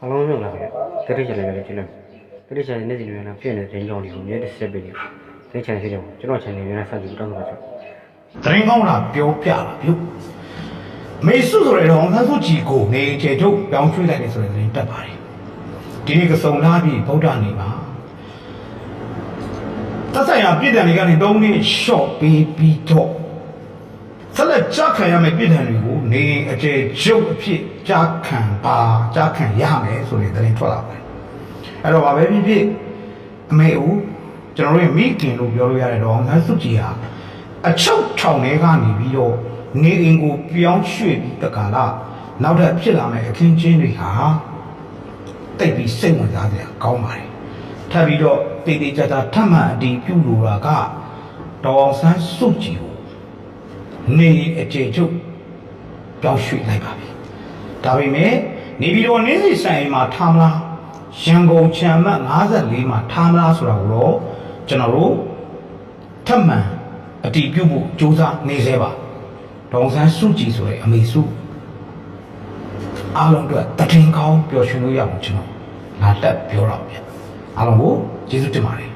အလုံးစုံလာခဲ့တတိချန်လည်းကျွန်တော်တတိချန်နေ့စဉ်တွေနဲ့ဖြစ်နေတဲ့တင်းကြောင်းတွေကိုမြဲတဆက်ပေးတယ်တတိချန်ဖြစ်တယ်ကျွန်တော်ချန်နယ်နဲ့ဆက်ပြီးတောင်းဆိုပါဆိုသတင်းကောင်းတာပြောပြလာပြုမေစုဆိုတဲ့တော့ငါစုကြည်ကိုနေကျေထုတ်ပြောင်းရွှေ့လိုက်တယ်ဆိုတဲ့သတင်းတက်ပါတယ်ဒီနေ့ကစုံလာပြီးဗုဒ္ဓနေပါသက်ဆိုင်ရာပြည်တယ်တွေကနေ3နှစ်ရှော့ပေးပြီးတော့ဆက်လက်ကြားခံရမယ့်ပြည်တယ်တွေကိုနေအကျေချုပ်အဖြစ်ကြားခံရမယ်ဆိုတဲ့သတင်းထွက်လာပါတယ်အဲ့တော့ဘာပဲဖြစ်ဖြစ်အမေဦးကျွန်တော်တို့ရဲ့မိခင်လို့ပြောလို့ရတဲ့တော့ငါစုကြည်ဟာအချုပ်ထောင်ထဲကနေပြီးတော့နေအိမ်ကိုပြောင်းရွှေ့ပြီးတက္ကလာနောက်ထပ်ဖြစ်လာမယ့်အခင်းကျင်းတွေဟာတိတ်ပြီးစိတ်ဝင်စားစရာကောင်းပါတယ်ထပ်ပြီးတော့တေးသေးချာချာထပ်မှန်အတီးပြုလို့တာကဒေါအောင်ဆန်းစုကြည်ကိုနေအခြေချုပ်ပြောင်းရွှေ့လိုက်ပါပြီဒါပေမဲ့နေပြီးတော့နေစီဆိုင်မှာထားမလားရန်ကုန်ချမ်းမတ်54မှာထားမလားဆိုတာကိုတော့ကျွန်တော်တို့ထပ်မှန်အတီးပြုဖို့စူးစမ်းနေသေးပါဒေါအောင်ဆန်းစုကြည်ဆိုတဲ့အမေစုအားလုံးအတွက်တည်င်းကောင်းပျော်ရွှင်လို့ရအောင်ကျွန်တော်လာတက်ပြောတော့ဗျအားလုံးကိုကျေးဇူးတင်ပါတယ်